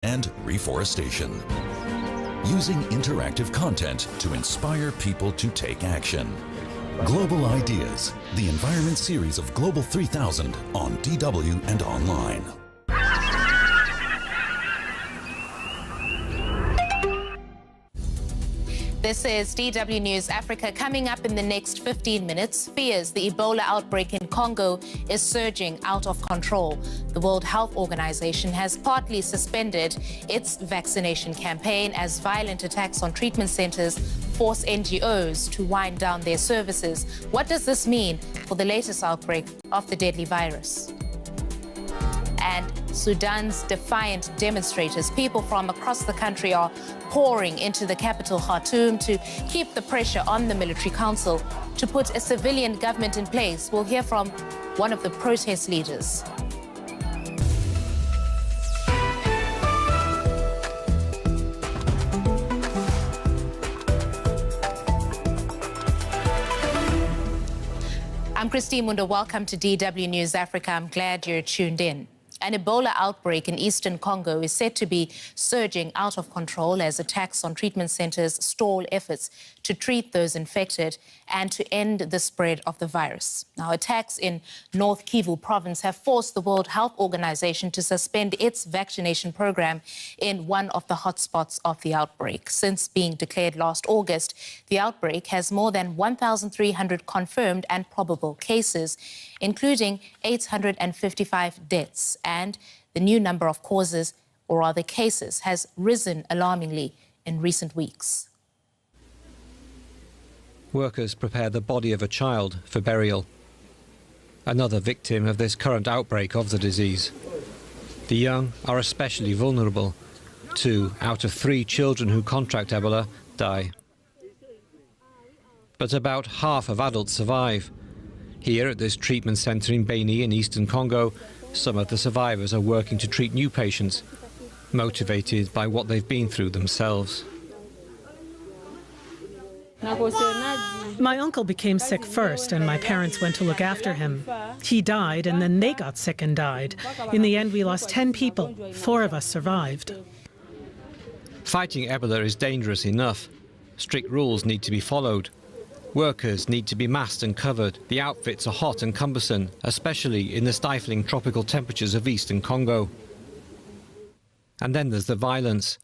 and reforestation. Using interactive content to inspire people to take action. Global Ideas, the environment series of Global 3000 on DW and online. This is DW News Africa. Coming up in the next 15 minutes, fears the Ebola outbreak in Congo is surging out of control. The World Health Organization has partly suspended its vaccination campaign as violent attacks on treatment centers force NGOs to wind down their services. What does this mean for the latest outbreak of the deadly virus? And Sudan's Defiant demonstrators, people from across the country, are pouring into the capital, Khartoum, to keep the pressure on the military council to put a civilian government in place. We'll hear from one of the protest leaders. I'm Christine Munda. Welcome to DW News Africa. I'm glad you're tuned in. An Ebola outbreak in eastern Congo is said to be surging out of control as attacks on treatment centers stall efforts to treat those infected and to end the spread of the virus. Now, attacks in North Kivu province have forced the World Health Organization to suspend its vaccination program in one of the hotspots of the outbreak. Since being declared last August, the outbreak has more than 1,300 confirmed and probable cases, including 855 deaths. And the new number of causes, or rather cases, has risen alarmingly in recent weeks. Workers prepare the body of a child for burial. Another victim of this current outbreak of the disease. The young are especially vulnerable. 2 out of 3 children who contract Ebola die. But about half of adults survive. Here at this treatment centre in Beni in eastern Congo, some of the survivors are working to treat new patients, motivated by what they've been through themselves. My uncle became sick first, and my parents went to look after him. He died, and then they got sick and died. In the end, we lost 10 people. 4 of us survived. Fighting Ebola is dangerous enough. Strict rules need to be followed. Workers need to be masked and covered. The outfits are hot and cumbersome, especially in the stifling tropical temperatures of eastern Congo. And then there's the violence.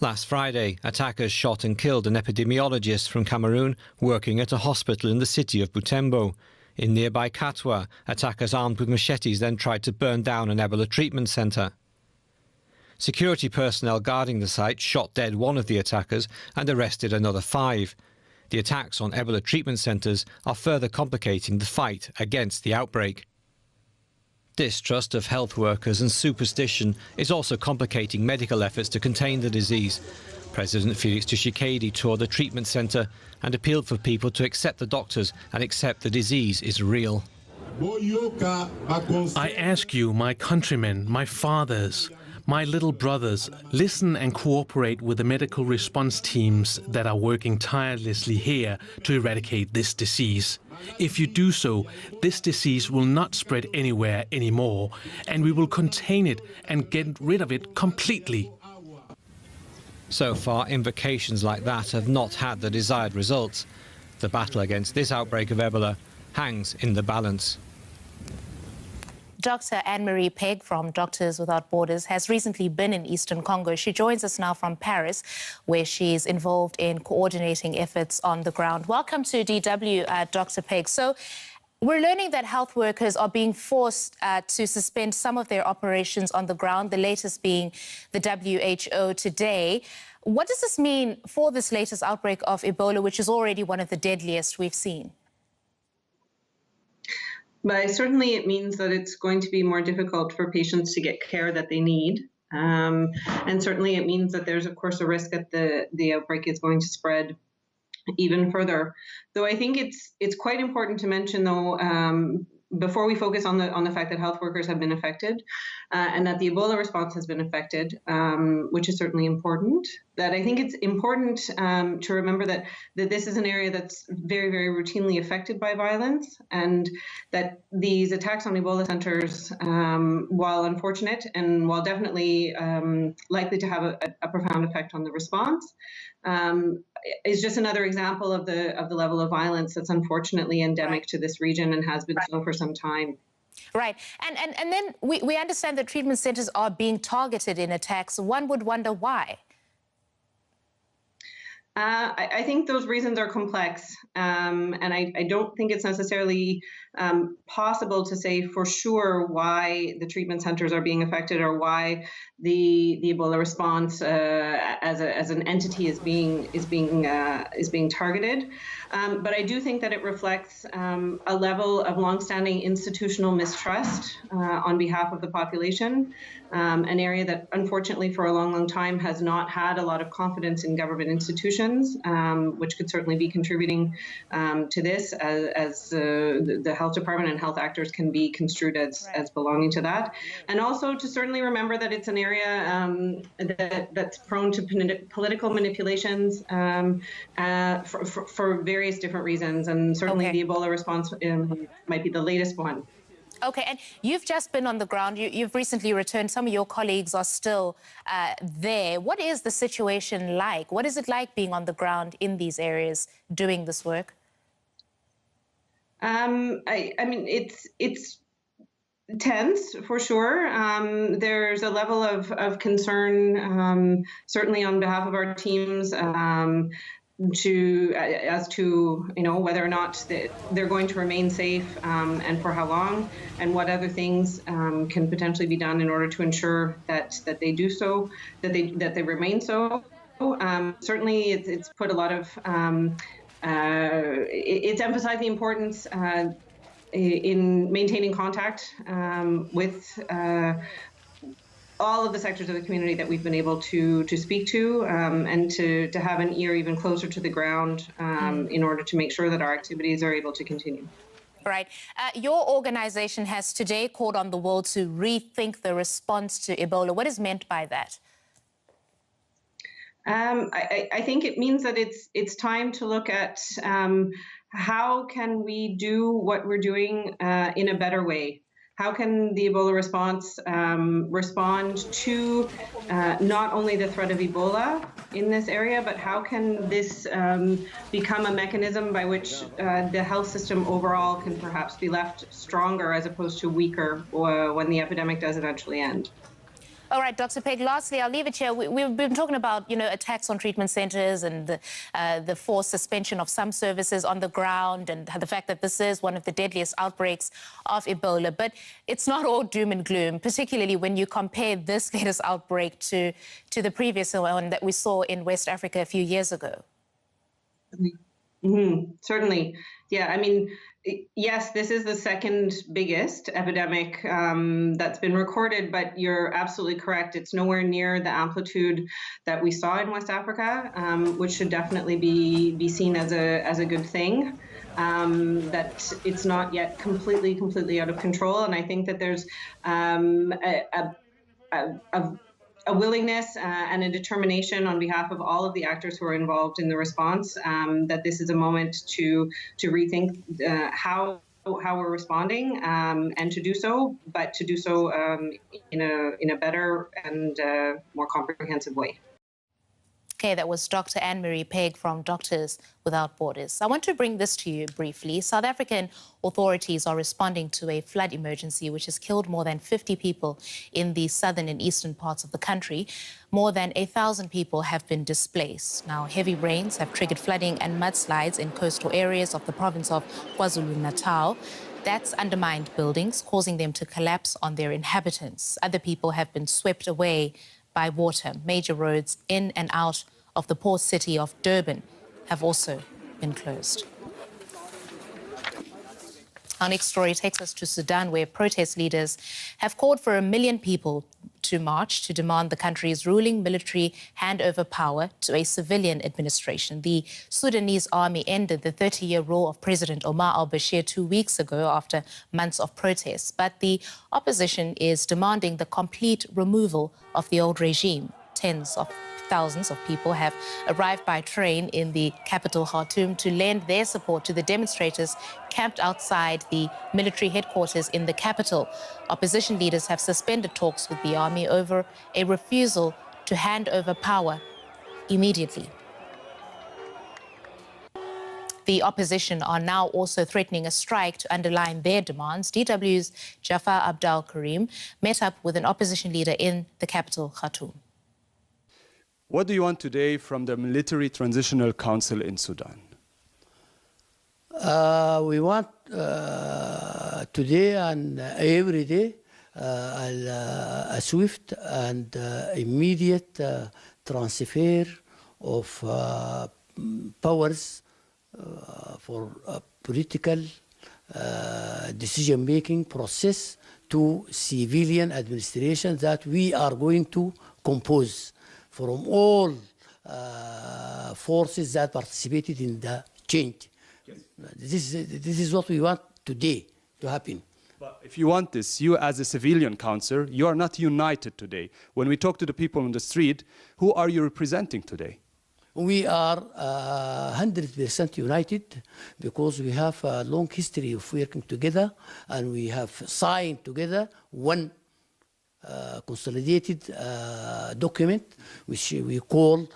Last Friday, attackers shot and killed an epidemiologist from Cameroon working at a hospital in the city of Butembo. In nearby Katwa, attackers armed with machetes then tried to burn down an Ebola treatment centre. Security personnel guarding the site shot dead one of the attackers and arrested another 5. The attacks on Ebola treatment centres are further complicating the fight against the outbreak. Distrust of health workers and superstition is also complicating medical efforts to contain the disease. President Felix Tshisekedi toured the treatment centre and appealed for people to accept the doctors and accept the disease is real. I ask you, my countrymen, my fathers, my little brothers, listen and cooperate with the medical response teams that are working tirelessly here to eradicate this disease. If you do so, this disease will not spread anywhere anymore, and we will contain it and get rid of it completely. So far, invocations like that have not had the desired results. The battle against this outbreak of Ebola hangs in the balance. Dr. Anne-Marie Pegg from Doctors Without Borders has recently been in eastern Congo. She joins us now from Paris, where she's involved in coordinating efforts on the ground. Welcome to DW, Dr. Pegg. So we're learning that health workers are being forced to suspend some of their operations on the ground, the latest being the WHO today. What does this mean for this latest outbreak of Ebola, which is already one of the deadliest we've seen? But certainly it means that it's going to be more difficult for patients to get care that they need. And certainly it means that there's, of course, a risk that the outbreak is going to spread even further. Though I think it's quite important to mention, though, before we focus on the fact that health workers have been affected and that the Ebola response has been affected, which is certainly important, that I think it's important to remember that this is an area that's very, very routinely affected by violence, and that these attacks on Ebola centers, while unfortunate and while definitely likely to have a profound effect on the response, is just another example of the level of violence that's unfortunately endemic to this region and has been so for some time. Right. And then we understand that treatment centers are being targeted in attacks. One would wonder why. I think those reasons are complex, and I don't think it's necessarily possible to say for sure why the treatment centers are being affected or why the Ebola response as an entity is being targeted. But I do think that it reflects a level of longstanding institutional mistrust on behalf of the population, an area that unfortunately for a long, long time has not had a lot of confidence in government institutions, which could certainly be contributing to this, as the health department and health actors can be construed as belonging to that. And also to certainly remember that it's an area that's prone to political manipulations for various different reasons. And certainly the Ebola response might be the latest one. Okay, and you've just been on the ground. You've recently returned. Some of your colleagues are still there. What is the situation like? What is it like being on the ground in these areas doing this work? I mean, it's tense for sure. There's a level of concern, certainly on behalf of our teams, as to whether or not they're going to remain safe, and for how long, and what other things can potentially be done in order to ensure that they do so, that they remain so. Certainly, it's put a lot of it's emphasized the importance in maintaining contact with all of the sectors of the community that we've been able to speak to, and to have an ear even closer to the ground in order to make sure that our activities are able to continue. Right. Your organization has today called on the world to rethink the response to Ebola. What is meant by that? I think it means that it's time to look at how can we do what we're doing in a better way. How can the Ebola response respond to not only the threat of Ebola in this area, but how can this become a mechanism by which the health system overall can perhaps be left stronger as opposed to weaker when the epidemic does eventually end? All right, Dr. Peg, lastly, I'll leave it here. We've been talking about, attacks on treatment centers and the forced suspension of some services on the ground and the fact that this is one of the deadliest outbreaks of Ebola. But it's not all doom and gloom, particularly when you compare this latest outbreak to the previous one that we saw in West Africa a few years ago. Mm-hmm. Certainly. Yeah, I mean, yes, this is the second biggest epidemic that's been recorded, but you're absolutely correct. It's nowhere near the amplitude that we saw in West Africa, which should definitely be seen as a good thing. That it's not yet completely out of control, and I think that there's a willingness and a determination on behalf of all of the actors who are involved in the response, that this is a moment to rethink how we're responding, and to do so, but to do so in a better and more comprehensive way. Okay, that was Dr. Anne-Marie Peg from Doctors Without Borders. I want to bring this to you briefly. South African authorities are responding to a flood emergency which has killed more than 50 people in the southern and eastern parts of the country. More than 1,000 people have been displaced. Now, heavy rains have triggered flooding and mudslides in coastal areas of the province of KwaZulu-Natal. That's undermined buildings, causing them to collapse on their inhabitants. Other people have been swept away by water. Major roads in and out of the port city of Durban have also been closed. Our next story takes us to Sudan, where protest leaders have called for 1 million people to march to demand the country's ruling military hand over power to a civilian administration. The Sudanese army ended the 30-year rule of President Omar al-Bashir 2 weeks ago after months of protests. But the opposition is demanding the complete removal of the old regime. Tens of thousands of people have arrived by train in the capital, Khartoum, to lend their support to the demonstrators camped outside the military headquarters in the capital. Opposition leaders have suspended talks with the army over a refusal to hand over power immediately. The opposition are now also threatening a strike to underline their demands. DW's Jafar Abdul Karim met up with an opposition leader in the capital, Khartoum. What do you want today from the Military Transitional Council in Sudan? We want today and every day a swift and immediate transfer of powers for a political decision-making process to civilian administration that we are going to compose from all forces that participated in the change. Yes. This is what we want today to happen. But if you want this, you as a civilian council, you are not united today. When we talk to the people on the street, who are you representing today? We are 100% united because we have a long history of working together and we have signed together one consolidated document which we call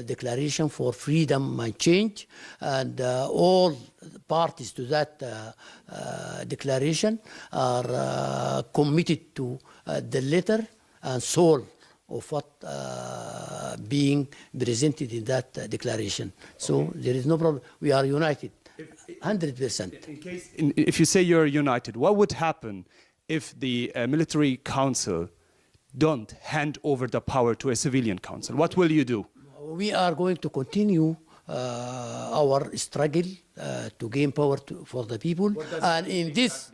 Declaration for Freedom and Change, and all parties to that declaration are committed to the letter and soul of what being presented in that declaration. So there is no problem. We are united, 100%. If you say you're united, what would happen if the military council don't hand over the power to a civilian council? What will you do? We are going to continue our struggle to gain power for the people, and in this,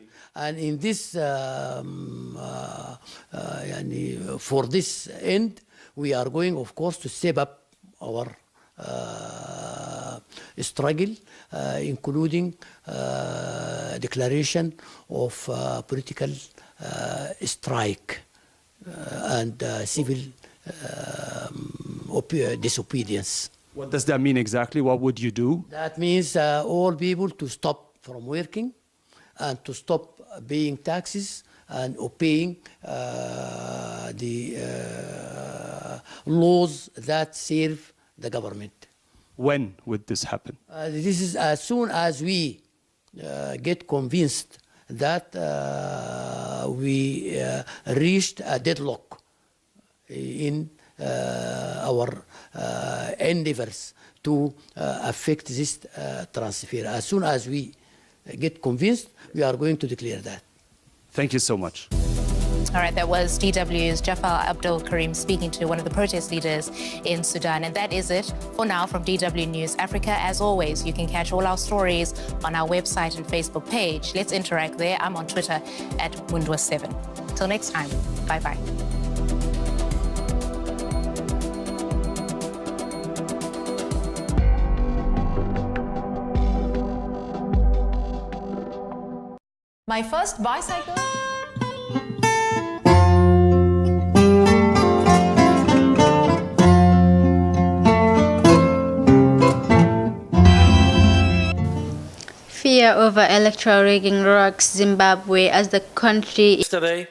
for this end, we are going, of course, to step up our struggle, including declaration of political strike and civil disobedience. What does that mean exactly? What would you do? That means all people to stop from working and to stop paying taxes and obeying the laws that serve the government. When would this happen? This is as soon as we get convinced that we reached a deadlock in our endeavors to affect this transfer. As soon as we get convinced, we are going to declare that. Thank you so much. All right, that was DW's Jafar Abdul Karim speaking to one of the protest leaders in Sudan. And that is it for now from DW News Africa. As always, you can catch all our stories on our website and Facebook page. Let's interact there. I'm on Twitter at Windwa7. Till next time, bye-bye. My first bicycle. Fear over electoral rigging rocks Zimbabwe as the country. Yesterday,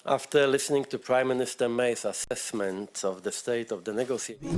after listening to Prime Minister May's assessment of the state of the negotiations.